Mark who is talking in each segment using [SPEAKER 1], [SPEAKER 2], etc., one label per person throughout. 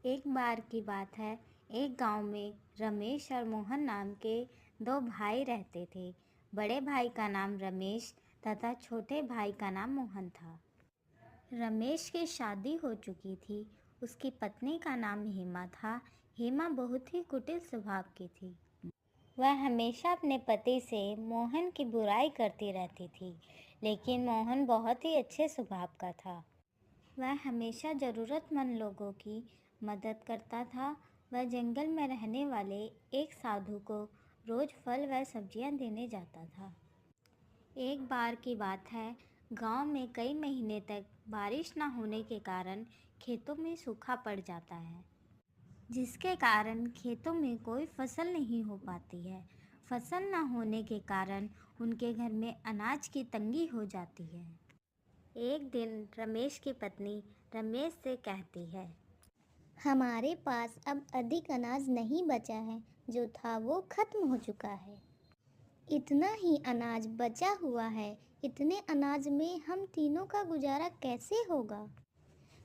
[SPEAKER 1] एक बार की बात है। एक गांव में रमेश और मोहन नाम के दो भाई रहते थे। बड़े भाई का नाम रमेश तथा छोटे भाई का नाम मोहन था। रमेश की शादी हो चुकी थी। उसकी पत्नी का नाम हेमा था। हेमा बहुत ही कुटिल स्वभाव की थी। वह हमेशा अपने पति से मोहन की बुराई करती रहती थी, लेकिन मोहन बहुत ही अच्छे स्वभाव का था। वह हमेशा ज़रूरतमंद लोगों की मदद करता था। वह जंगल में रहने वाले एक साधु को रोज़ फल व सब्जियां देने जाता था। एक बार की बात है, गांव में कई महीने तक बारिश न होने के कारण खेतों में सूखा पड़ जाता है, जिसके कारण खेतों में कोई फसल नहीं हो पाती है। फसल न होने के कारण उनके घर में अनाज की तंगी हो जाती है। एक दिन रमेश की पत्नी रमेश से कहती है,
[SPEAKER 2] हमारे पास अब अधिक अनाज नहीं बचा है, जो था वो खत्म हो चुका है। इतना ही अनाज बचा हुआ है। इतने अनाज में हम तीनों का गुजारा कैसे होगा?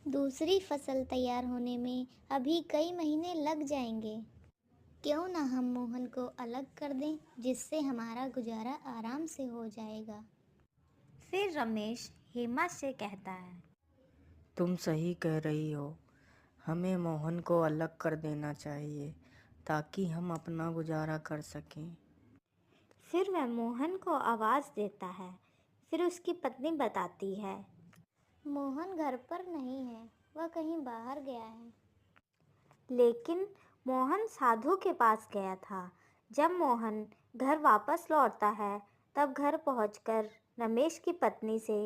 [SPEAKER 2] दूसरी फसल तैयार होने में अभी कई महीने लग जाएंगे। क्यों ना हम मोहन को अलग कर दें, जिससे हमारा गुजारा आराम से हो जाएगा।
[SPEAKER 1] फिर रमेश हेमा से कहता है,
[SPEAKER 3] तुम सही कह रही हो। हमें मोहन को अलग कर देना चाहिए ताकि हम अपना गुजारा कर सकें।
[SPEAKER 1] फिर वह मोहन को आवाज़ देता है। फिर उसकी पत्नी बताती है,
[SPEAKER 2] मोहन घर पर नहीं है, वह कहीं बाहर गया है।
[SPEAKER 1] लेकिन मोहन साधु के पास गया था। जब मोहन घर वापस लौटता है, तब घर पहुंचकर रमेश की पत्नी से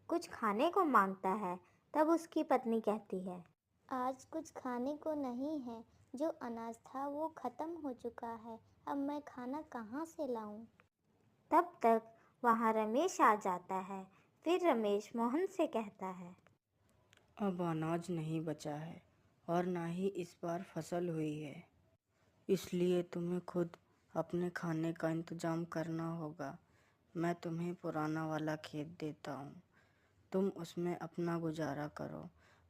[SPEAKER 1] कुछ खाने को मांगता है। तब उसकी पत्नी कहती है,
[SPEAKER 2] आज कुछ खाने को नहीं है। जो अनाज था वो खत्म हो चुका है। अब मैं खाना कहाँ से लाऊं?
[SPEAKER 1] तब तक वहाँ रमेश आ जाता है। फिर रमेश मोहन से कहता है,
[SPEAKER 3] अब अनाज नहीं बचा है और ना ही इस बार फसल हुई है, इसलिए तुम्हें खुद अपने खाने का इंतजाम करना होगा। मैं तुम्हें पुराना वाला खेत देता हूँ, तुम उसमें अपना गुजारा करो।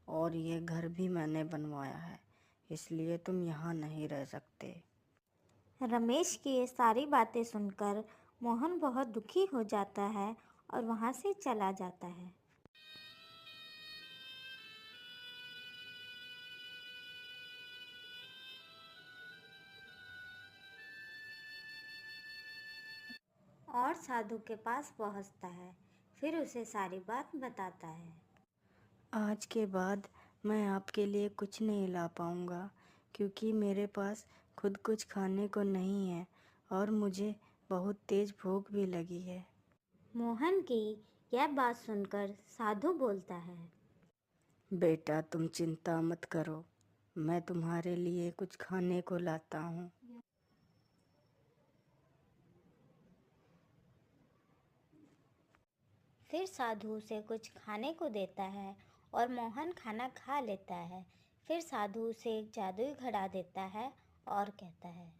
[SPEAKER 3] और ये घर भी मैंने बनवाया है, इसलिए तुम यहाँ नहीं रह सकते।
[SPEAKER 1] रमेश की ये सारी बातें सुनकर मोहन बहुत दुखी हो जाता है और वहाँ से चला जाता है। और साधु के पास पहुँचता है। फिर उसे सारी बात बताता है।
[SPEAKER 3] आज के बाद मैं आपके लिए कुछ नहीं ला पाऊँगा, क्योंकि मेरे पास खुद कुछ खाने को नहीं है और मुझे बहुत तेज़ भूख भी लगी है।
[SPEAKER 1] मोहन की यह बात सुनकर साधु बोलता है,
[SPEAKER 3] बेटा, तुम चिंता मत करो, मैं तुम्हारे लिए कुछ खाने को लाता हूँ।
[SPEAKER 1] फिर साधु उसे कुछ खाने को देता है और मोहन खाना खा लेता है। फिर साधु उसे एक जादुई घड़ा देता है और कहता है,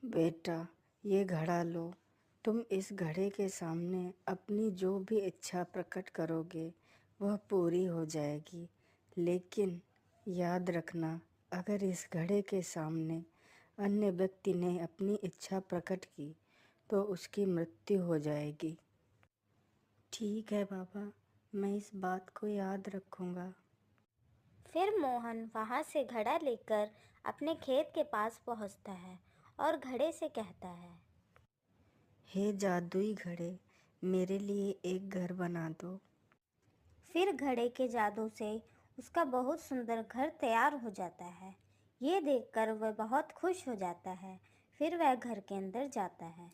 [SPEAKER 3] बेटा, ये घड़ा लो। तुम इस घड़े के सामने अपनी जो भी इच्छा प्रकट करोगे वह पूरी हो जाएगी। लेकिन याद रखना, अगर इस घड़े के सामने अन्य व्यक्ति ने अपनी इच्छा प्रकट की तो उसकी मृत्यु हो जाएगी। ठीक है बाबा, मैं इस बात को याद रखूँगा।
[SPEAKER 1] फिर मोहन वहाँ से घड़ा लेकर अपने खेत के पास पहुँचता है और घड़े से कहता है,
[SPEAKER 3] हे जादुई घड़े, मेरे लिए एक घर बना दो।
[SPEAKER 1] फिर घड़े के जादू से उसका बहुत सुंदर घर तैयार हो जाता है। ये देखकर वह बहुत खुश हो जाता है। फिर वह घर के अंदर जाता है।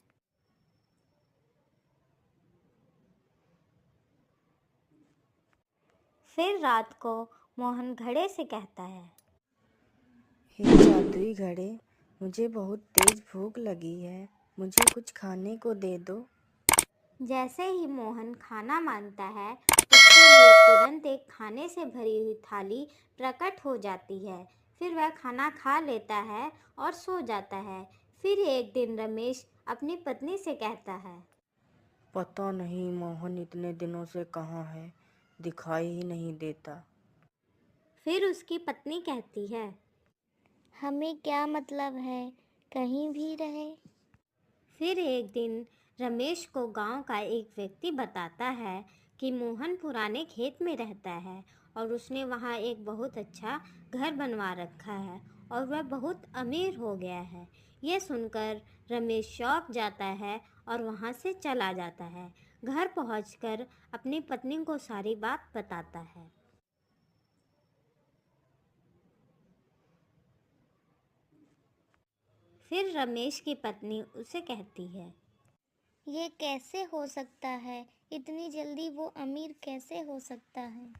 [SPEAKER 1] फिर रात को मोहन घड़े से कहता है,
[SPEAKER 3] हे जादुई घड़े, मुझे बहुत तेज भूख लगी है, मुझे कुछ खाने को दे दो।
[SPEAKER 1] जैसे ही मोहन खाना मांगता है, उसके लिए तुरंत एक खाने से भरी हुई थाली प्रकट हो जाती है। फिर वह खाना खा लेता है और सो जाता है। फिर एक दिन रमेश अपनी पत्नी से कहता है,
[SPEAKER 3] पता नहीं मोहन इतने दिनों से कहाँ है, दिखाई ही नहीं देता।
[SPEAKER 1] फिर उसकी पत्नी कहती है,
[SPEAKER 2] हमें क्या मतलब है, कहीं भी रहे।
[SPEAKER 1] फिर एक दिन रमेश को गांव का एक व्यक्ति बताता है कि मोहन पुराने खेत में रहता है और उसने वहां एक बहुत अच्छा घर बनवा रखा है और वह बहुत अमीर हो गया है। यह सुनकर रमेश चौंक जाता है और वहां से चला जाता है। घर पहुंचकर अपनी पत्नी को सारी बात बताता है। फिर रमेश की पत्नी उसे कहती है,
[SPEAKER 2] ये कैसे हो सकता है, इतनी जल्दी वो अमीर कैसे हो सकता है।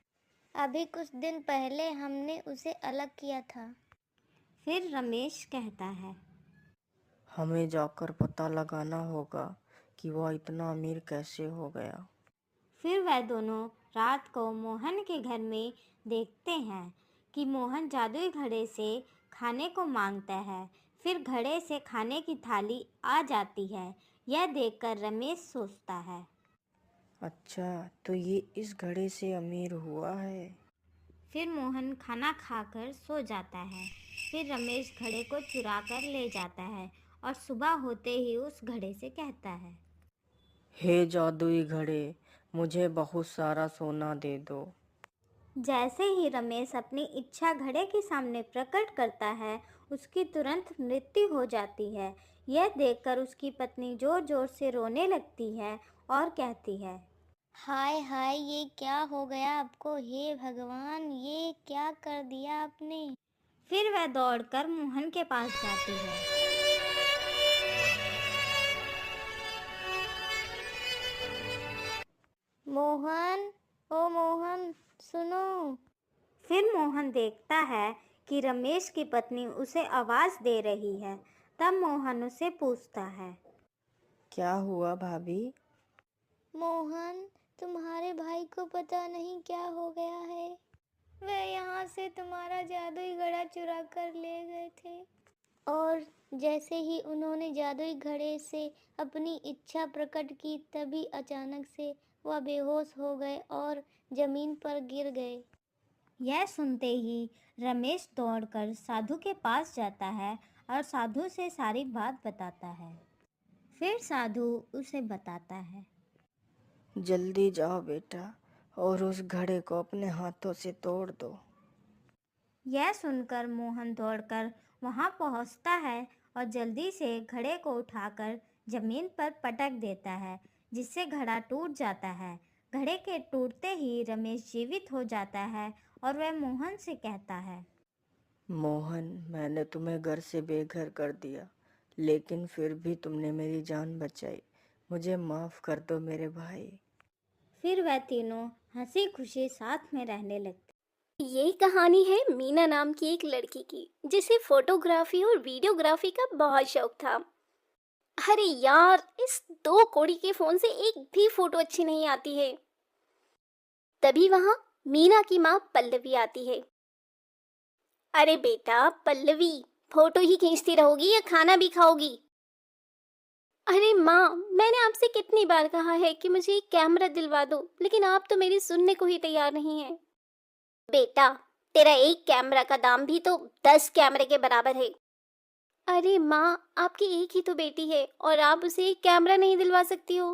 [SPEAKER 2] अभी कुछ दिन पहले हमने उसे अलग किया था।
[SPEAKER 1] फिर रमेश कहता है,
[SPEAKER 3] हमें जाकर पता लगाना होगा कि वह इतना अमीर कैसे हो गया।
[SPEAKER 1] फिर वह दोनों रात को मोहन के घर में देखते हैं कि मोहन जादुई घड़े से खाने को मांगता है। फिर घड़े से खाने की थाली आ जाती है। यह देखकर रमेश सोचता है,
[SPEAKER 3] अच्छा, तो ये इस घड़े से अमीर हुआ है।
[SPEAKER 1] फिर मोहन खाना खाकर सो जाता है। फिर रमेश घड़े को चुरा कर ले जाता है और सुबह होते ही उस घड़े से कहता है,
[SPEAKER 3] हे जादुई घड़े, मुझे बहुत सारा सोना दे दो।
[SPEAKER 1] जैसे ही रमेश अपनी इच्छा घड़े के सामने प्रकट करता है, उसकी तुरंत मृत्यु हो जाती है। यह देखकर उसकी पत्नी जोर जोर से रोने लगती है और कहती है,
[SPEAKER 2] हाय हाय, ये क्या हो गया आपको, हे भगवान, ये क्या कर दिया आपने।
[SPEAKER 1] फिर वह दौड़कर मोहन के पास जाती है।
[SPEAKER 2] मोहन, ओ मोहन, सुनो।
[SPEAKER 1] फिर मोहन देखता है कि रमेश की पत्नी उसे आवाज़ दे रही है। तब मोहन उसे पूछता है,
[SPEAKER 3] क्या हुआ भाभी?
[SPEAKER 2] मोहन, तुम्हारे भाई को पता नहीं क्या हो गया है। वे यहाँ से तुम्हारा जादुई घड़ा चुरा कर ले गए थे और जैसे ही उन्होंने जादुई घड़े से अपनी इच्छा प्रकट की, तभी अचानक से वह बेहोश हो गए और जमीन पर गिर गए।
[SPEAKER 1] यह सुनते ही रमेश दौड़कर साधु के पास जाता है और साधु से सारी बात बताता है। फिर साधु उसे बताता है,
[SPEAKER 3] जल्दी जाओ बेटा और उस घड़े को अपने हाथों से तोड़ दो।
[SPEAKER 1] यह सुनकर मोहन दौड़कर वहां पहुंचता है और जल्दी से घड़े को उठाकर जमीन पर पटक देता है, जिससे घड़ा टूट जाता है। घड़े के टूटते ही रमेश जीवित हो जाता है और वह मोहन से कहता है,
[SPEAKER 3] मोहन, मैंने तुम्हें घर से बेघर कर दिया, लेकिन फिर भी तुमने मेरी जान बचाई। मुझे माफ कर दो मेरे भाई।
[SPEAKER 1] फिर वह तीनों हंसी खुशी साथ में रहने लगते।
[SPEAKER 4] ये कहानी है मीना नाम की एक लड़की की, जिसे फोटोग्राफी और वीडियोग्राफी का बहुत शौक था। अरे यार, इस 2 कौड़ी के फोन से एक भी फोटो अच्छी नहीं आती है। तभी वहां मीना की माँ पल्लवी आती है। अरे बेटा पल्लवी, फोटो ही खींचती रहोगी या खाना भी खाओगी? अरे माँ, मैंने आपसे कितनी बार कहा है कि मुझे एक कैमरा दिलवा दो, लेकिन आप तो मेरी सुनने को ही तैयार नहीं है। बेटा, तेरा एक कैमरा का दाम भी तो 10 कैमरे के बराबर है। अरे माँ, आपकी एक ही तो बेटी है और आप उसे एक कैमरा नहीं दिलवा सकती हो।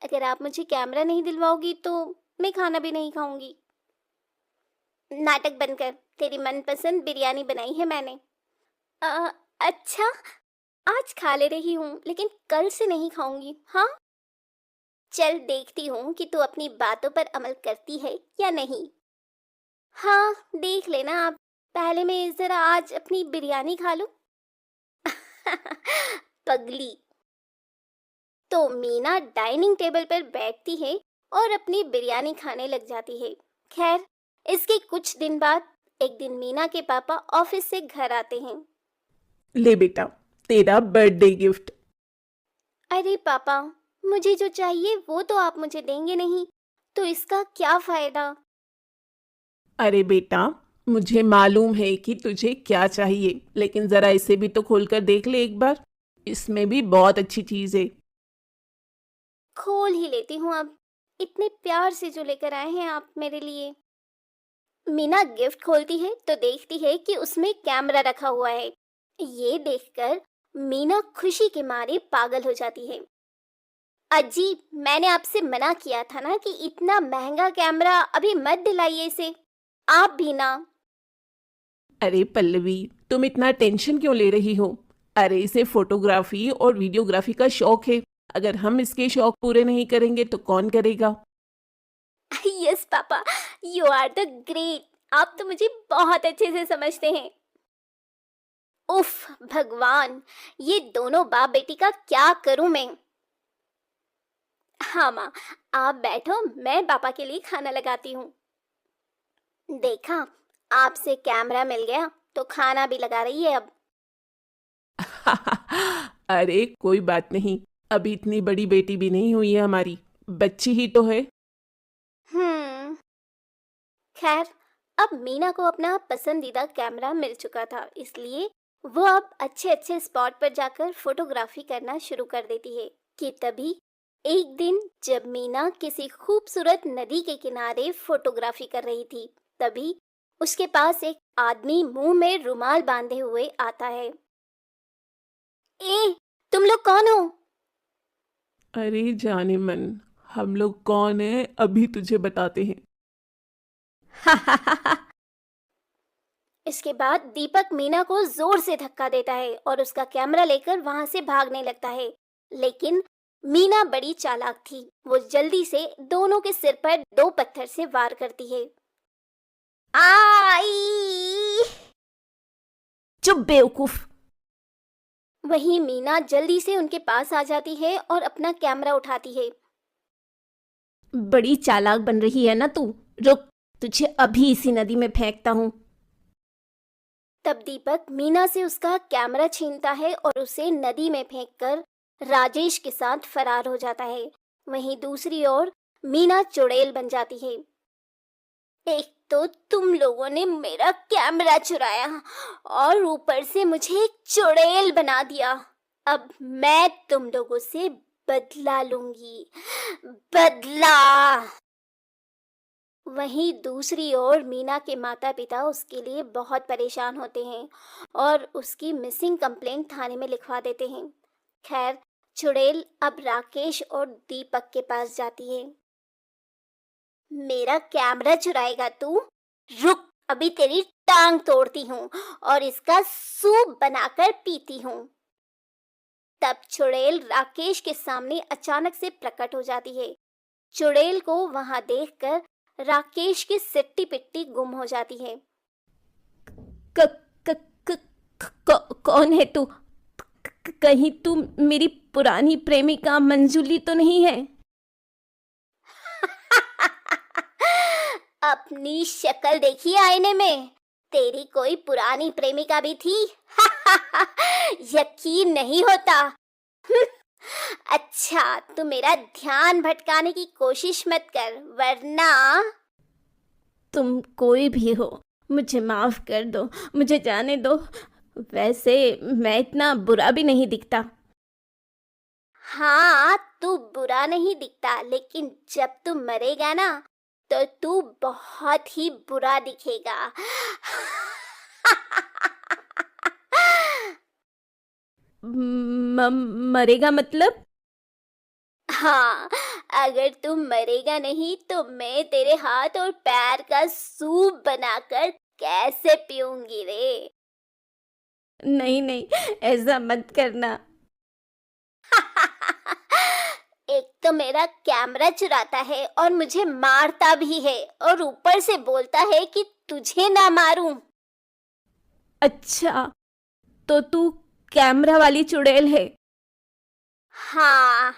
[SPEAKER 4] अगर आप मुझे कैमरा नहीं दिलवाओगी तो मैं खाना भी नहीं खाऊंगी। नाटक बंद कर, तेरी मनपसंद बिरयानी बनाई है मैंने। अच्छा, आज खा ले रही हूँ, लेकिन कल से नहीं खाऊंगी। हाँ, चल देखती हूँ कि तू अपनी बातों पर अमल करती है या नहीं। हाँ, देख लेना आप। पहले मैं जरा आज अपनी बिरयानी खा लूं। पगली। तो मीना डाइनिंग टेबल पर बैठती है और अपनी बिरयानी खाने लग जाती है। खैर, इसके कुछ दिन बाद एक दिन मीना के पापा ऑफिस से घर आते हैं।
[SPEAKER 5] ले बेटा, तेरा बर्थडे गिफ्ट।
[SPEAKER 4] अरे पापा, मुझे जो चाहिए वो तो आप मुझे देंगे नहीं, तो इसका क्या फायदा?
[SPEAKER 5] अरे बेटा, मुझे मालूम है कि तुझे क्या चाहिए, लेकिन जरा इसे भी तो खोलकर देख ले एक बार। इसमें भी बहुत अच्छी चीज है।
[SPEAKER 4] खोल ही लेती हूँ अब। इतने प्यार से जो लेकर आए हैं आप मेरे लिए। मीना गिफ्ट खोलती है तो देखती है कि उसमें कैमरा रखा हुआ है। ये देखकर मीना खुशी के मारे पागल हो जाती है। अजी, मैंने आपसे मना किया था ना कि इतना महंगा कैमरा अभी मत दिलाइए इसे। आप भी ना।
[SPEAKER 5] अरे पल्लवी, तुम इतना टेंशन क्यों ले रही हो? अरे इसे फोटोग्राफी और वीडियोग्राफी का शौक है। अगर हम इसके शौक पूरे नहीं करेंगे तो कौन करेगा?
[SPEAKER 4] Yes papa, you are the great. आप तो मुझे बहुत अच्छे से समझते हैं। उफ भगवान, ये दोनों बाप बेटी का क्या करूं मैं। हाँ माँ, आप बैठो, मैं पापा के लिए खाना लगाती हूँ। देखा, आपसे कैमरा मिल गया तो खाना भी लगा रही है अब।
[SPEAKER 5] अरे कोई बात नहीं, अभी इतनी बड़ी बेटी भी नहीं हुई है हमारी, बच्ची ही तो है।
[SPEAKER 4] हम्म। खैर, अब मीना को अपना पसंदीदा कैमरा मिल चुका था, इसलिए वो अब अच्छे अच्छे स्पॉट पर जाकर फोटोग्राफी करना शुरू कर देती है कि तभी एक दिन जब मीना किसी खूबसूरत नदी के किनारे फोटोग्राफी कर रही थी, तभी उसके पास एक आदमी मुंह में रुमाल बांधे हुए आता है। ए, तुम लोग कौन हो?
[SPEAKER 5] अरे जाने मन, हम लोग कौन है अभी तुझे बताते हैं।
[SPEAKER 4] इसके बाद दीपक मीना को जोर से धक्का देता है और उसका कैमरा लेकर वहां से भागने लगता है। लेकिन मीना बड़ी चालाक थी, वो जल्दी से दोनों के सिर पर 2 पत्थर से वार करती है। आई!
[SPEAKER 5] चुप बेवकूफ!
[SPEAKER 4] वहीं मीना जल्दी से उनके पास आ जाती है और अपना कैमरा उठाती है।
[SPEAKER 6] बड़ी चालाक बन रही है ना तू। रुक, तुझे अभी इसी नदी में फेंकता हूँ।
[SPEAKER 4] तब दीपक मीना से उसका कैमरा छीनता है और उसे नदी में फेंककर राजेश के साथ फरार हो जाता है। वहीं दूसरी ओर मीना चुड़ैल बन जाती है। एक तो तुम लोगों ने मेरा कैमरा चुराया और ऊपर से मुझे एक चुड़ैल बना दिया। अब मैं तुम लोगों से बदला लूंगी, बदला। वहीं दूसरी ओर मीना के माता पिता उसके लिए बहुत परेशान होते हैं और उसकी मिसिंग कंप्लेंट थाने में लिखवा देते हैं। खैर, चुड़ैल अब राकेश और दीपक के पास जाती है। मेरा कैमरा चुराएगा तू? रुक, अभी तेरी टांग तोड़ती हूँ और इसका सूप बनाकर पीती हूँ। तब चुड़ैल राकेश के सामने अचानक से प्रकट हो जाती है। चुड़ैल को वहां देखकर राकेश की सिट्टी पिट्टी गुम हो जाती है।
[SPEAKER 6] क, क, क, कौन है तू? कहीं तू मेरी पुरानी प्रेमिका मंजूली तो नहीं है?
[SPEAKER 4] अपनी शक्ल देखी आईने में? तेरी कोई पुरानी प्रेमिका भी थी? यकीन नहीं होता। अच्छा, तू मेरा ध्यान भटकाने की कोशिश मत कर, वरना।
[SPEAKER 6] तुम कोई भी हो, मुझे माफ कर दो, मुझे जाने दो। वैसे मैं इतना बुरा भी नहीं दिखता।
[SPEAKER 4] हाँ, तू बुरा नहीं दिखता, लेकिन जब तू मरेगा ना तो तू बहुत ही बुरा दिखेगा।
[SPEAKER 6] मरेगा मतलब?
[SPEAKER 4] हाँ, अगर तू मरेगा नहीं तो मैं तेरे हाथ और पैर का सूप बनाकर कैसे पीऊंगी रे?
[SPEAKER 6] नहीं नहीं, ऐसा मत करना।
[SPEAKER 4] एक तो मेरा कैमरा चुराता है और मुझे मारता भी है और ऊपर से बोलता है कि तुझे ना मारूं।
[SPEAKER 6] अच्छा, तो तू कैमरा वाली चुड़ैल है?
[SPEAKER 4] हाँ।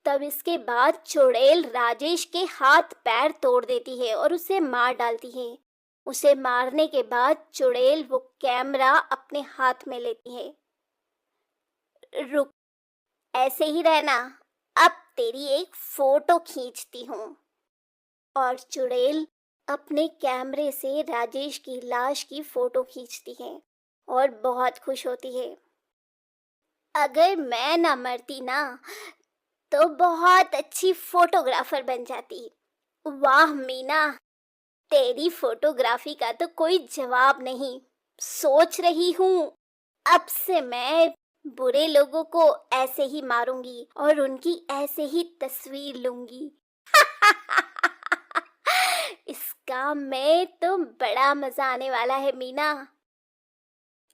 [SPEAKER 4] तब इसके बाद चुड़ैल राजेश के हाथ पैर तोड़ देती है और उसे मार डालती है। उसे मारने के बाद चुड़ैल वो कैमरा अपने हाथ में लेती है। रुक, ऐसे ही रहना, अब तेरी एक फोटो खींचती हूँ। और चुड़ैल अपने कैमरे से राजेश की लाश की फोटो खींचती है और बहुत खुश होती है। अगर मैं ना मरती ना तो बहुत अच्छी फोटोग्राफर बन जाती। वाह मीना, तेरी फोटोग्राफी का तो कोई जवाब नहीं। सोच रही हूँ अब से मैं बुरे लोगों को ऐसे ही मारूंगी और उनकी ऐसे ही तस्वीर लूंगी। इस काम में तो बड़ा मजा आने वाला है मीना।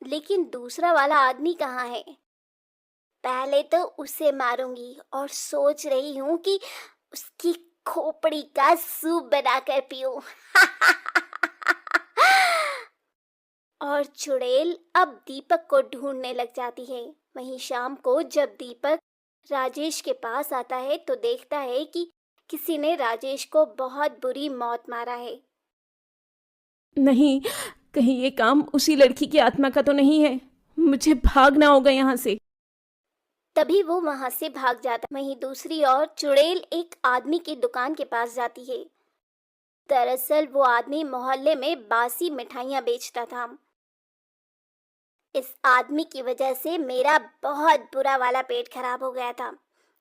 [SPEAKER 4] लेकिन दूसरा वाला आदमी कहाँ है? पहले तो उसे मारूंगी और सोच रही हूँ कि उसकी खोपड़ी का सूप बनाकर पीऊं। और चुड़ैल अब दीपक को ढूंढने लग जाती है। वहीं शाम को जब दीपक राजेश के पास आता है तो देखता है कि किसी ने राजेश को बहुत बुरी मौत मारा है।
[SPEAKER 6] नहीं, कहीं ये काम उसी लड़की की आत्मा का तो नहीं है। मुझे भागना होगा यहाँ से।
[SPEAKER 4] तभी वो वहां से भाग जाता है। वहीं दूसरी ओर चुड़ैल एक आदमी की दुकान के पास जाती है। दरअसल वो आदमी मोहल्ले में बासी मिठाइयाँ बेचता था। इस आदमी की वजह से मेरा बहुत बुरा वाला पेट खराब हो गया था।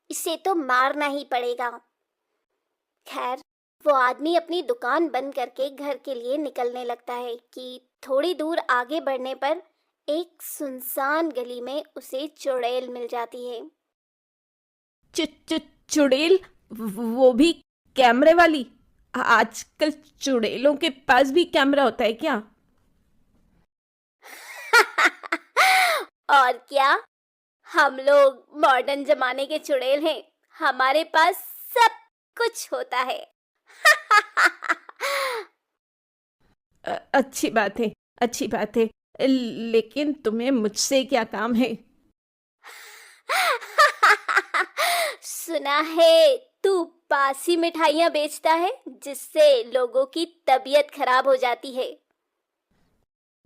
[SPEAKER 4] इसे तो मारना ही पड़ेगा। खैर, वो आदमी अपनी दुकान बंद करके घर के लिए निकलने लगता है कि थोड़ी दूर आगे बढ़ने पर एक सुनसान गली में उसे चुड़ैल मिल जाती है।
[SPEAKER 6] चुड़ैल? वो भी कैमरे वाली? आजकल चुड़ैलों के पास भी कैमरा होता है क्या?
[SPEAKER 4] और क्या, हम लोग मॉडर्न जमाने के चुड़ैल हैं। हमारे पास सब कुछ होता है।
[SPEAKER 6] अच्छी बात है, अच्छी बात है। लेकिन तुम्हें मुझसे क्या काम है?
[SPEAKER 4] सुना है तू बासी मिठाइयाँ बेचता है जिससे लोगों की तबीयत खराब हो जाती है।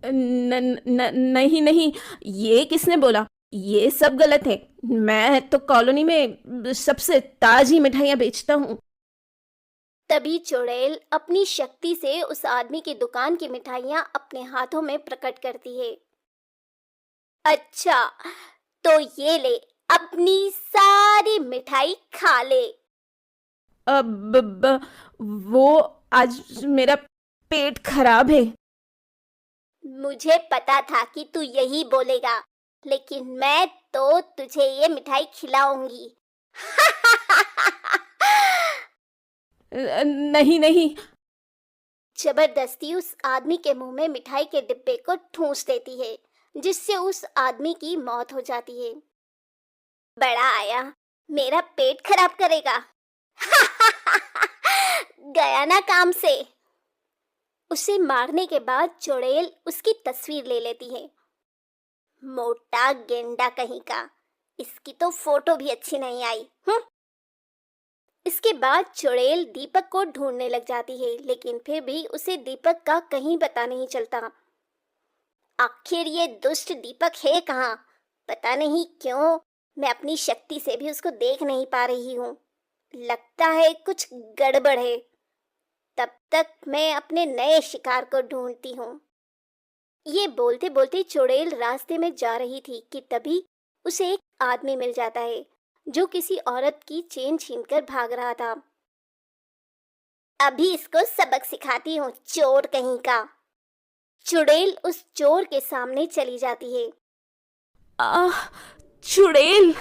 [SPEAKER 6] नहीं नहीं, ये किसने बोला? ये सब गलत है। मैं तो कॉलोनी में सबसे ताजी मिठाइयाँ बेचता हूँ।
[SPEAKER 4] तभी चुड़ैल अपनी शक्ति से उस आदमी की दुकान की मिठाइयाँ अपने हाथों में प्रकट करती है। अच्छा, तो ये ले, अपनी सारी मिठाई खा ले।
[SPEAKER 6] अब वो आज मेरा पेट खराब है।
[SPEAKER 4] मुझे पता था कि तू यही बोलेगा, लेकिन मैं तो तुझे ये मिठाई खिलाऊंगी।
[SPEAKER 6] नहीं नहीं।
[SPEAKER 4] जबरदस्ती उस आदमी के मुंह में मिठाई के डिब्बे को ठूंस देती है, जिससे उस आदमी की मौत हो जाती है। बड़ा आया, मेरा पेट खराब करेगा। गया ना काम से। उसे मारने के बाद चुड़ैल उसकी तस्वीर ले लेती है। मोटा गेंडा कहीं का, इसकी तो फोटो भी अच्छी नहीं आई। इसके बाद चुड़ैल दीपक को ढूंढने लग जाती है, लेकिन फिर भी उसे दीपक का कहीं पता नहीं चलता। आखिर ये दुष्ट दीपक है कहाँ? पता नहीं क्यों मैं अपनी शक्ति से भी उसको देख नहीं पा रही हूँ। लगता है कुछ गड़बड़ है। तब तक मैं अपने नए शिकार को ढूंढती हूँ। ये बोलते बोलते चुड़ैल रास्ते में जा रही थी कि तभी उसे एक आदमी मिल जाता है जो किसी औरत की चेन छीनकर भाग रहा था। अभी इसको सबक सिखाती हूँ, चोर कहीं का। चुड़ैल उस चोर के सामने चली जाती है।
[SPEAKER 6] चुड़ैल!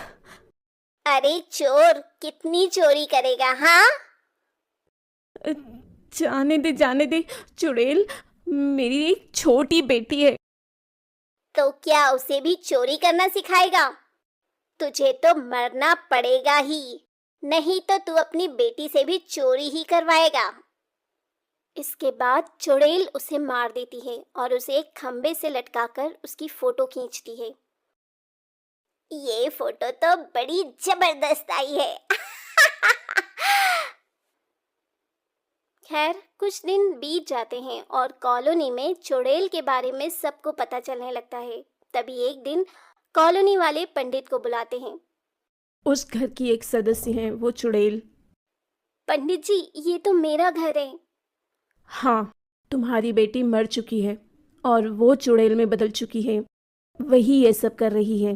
[SPEAKER 4] अरे चोर, कितनी चोरी करेगा? हाँ,
[SPEAKER 6] जाने दे चुड़ैल, मेरी एक छोटी बेटी है।
[SPEAKER 4] तो क्या उसे भी चोरी करना सिखाएगा? तुझे तो मरना पड़ेगा ही, नहीं तो तू अपनी बेटी से भी चोरी ही करवाएगा। इसके बाद चुड़ैल उसे मार देती है और उसे एक खंबे से लटकाकर उसकी फोटो खींचती है। ये फोटो तो बड़ी जबरदस्त आई है। खैर, कुछ दिन बीत जाते हैं और कॉलोनी में चुड़ैल के बारे में सबको पता चलने लगता है। तभी एक दिन कॉलोनी वाले पंडित को बुलाते हैं।
[SPEAKER 6] उस घर की एक सदस्य है वो चुड़ैल।
[SPEAKER 4] पंडित जी, ये तो मेरा घर है।
[SPEAKER 6] हाँ, तुम्हारी बेटी मर चुकी है और वो चुड़ैल में बदल चुकी है। वही ये सब कर रही है।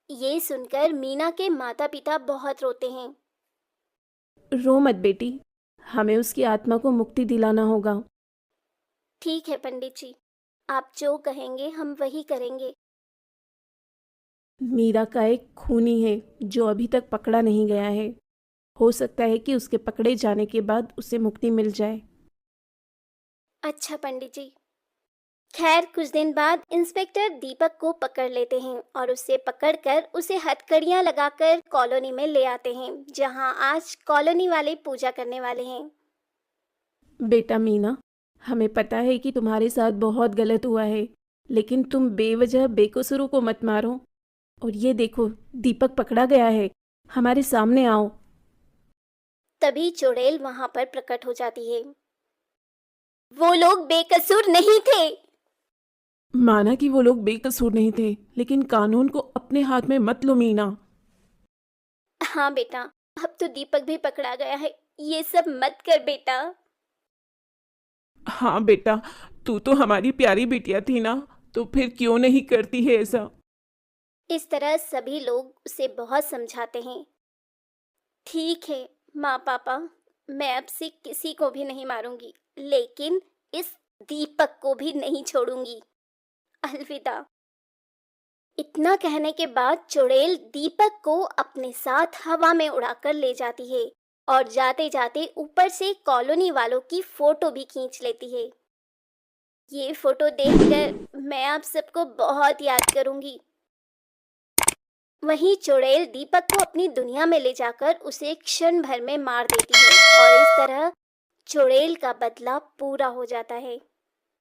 [SPEAKER 4] ये सुनकर मीना के माता पिता बहुत रोते हैं।
[SPEAKER 6] रो मत बेटी, हमें उसकी आत्मा को मुक्ति दिलाना होगा।
[SPEAKER 4] ठीक है पंडित जी, आप जो कहेंगे हम वही करेंगे।
[SPEAKER 6] मीरा का एक खूनी है जो अभी तक पकड़ा नहीं गया है। हो सकता है कि उसके पकड़े जाने के बाद उसे मुक्ति मिल जाए।
[SPEAKER 4] अच्छा पंडित जी। खैर कुछ दिन बाद इंस्पेक्टर दीपक को पकड़ लेते हैं और उसे पकड़कर उसे हथकड़ियां लगाकर कॉलोनी में ले आते हैं, जहां आज कॉलोनी वाले पूजा करने वाले हैं।
[SPEAKER 6] बेटा मीना, हमें पता है कि तुम्हारे साथ बहुत गलत हुआ है, लेकिन तुम बेवजह बेकसूरों को मत मारो। और ये देखो, दीपक पकड़ा गया है, हमारे सामने आओ।
[SPEAKER 4] तभी चुड़ैल वहां पर प्रकट हो जाती है। वो लोग बेकसूर नहीं थे।
[SPEAKER 5] माना कि वो लोग बेकसूर नहीं थे, लेकिन कानून को अपने हाथ में मत लो मीना।
[SPEAKER 4] हाँ बेटा, अब तो दीपक भी पकड़ा गया है, ये सब मत कर बेटा।
[SPEAKER 5] हाँ बेटा, तू तो हमारी प्यारी बिटिया थी ना, तो फिर क्यों नहीं करती है ऐसा।
[SPEAKER 4] इस तरह सभी लोग उसे बहुत समझाते हैं। ठीक है माँ पापा, मैं अब से किसी को भी नहीं मारूंगी, लेकिन इस दीपक को भी नहीं छोड़ूंगी। अलविदा। इतना कहने के बाद चुड़ैल दीपक को अपने साथ हवा में उड़ाकर ले जाती है और जाते जाते ऊपर से कॉलोनी वालों की फोटो भी खींच लेती है। ये फोटो देखकर मैं आप सबको बहुत याद करूंगी। वहीं चुड़ैल दीपक को अपनी दुनिया में ले जाकर उसे क्षण भर में मार देती है और इस तरह चुड़ैल का बदला पूरा हो जाता है।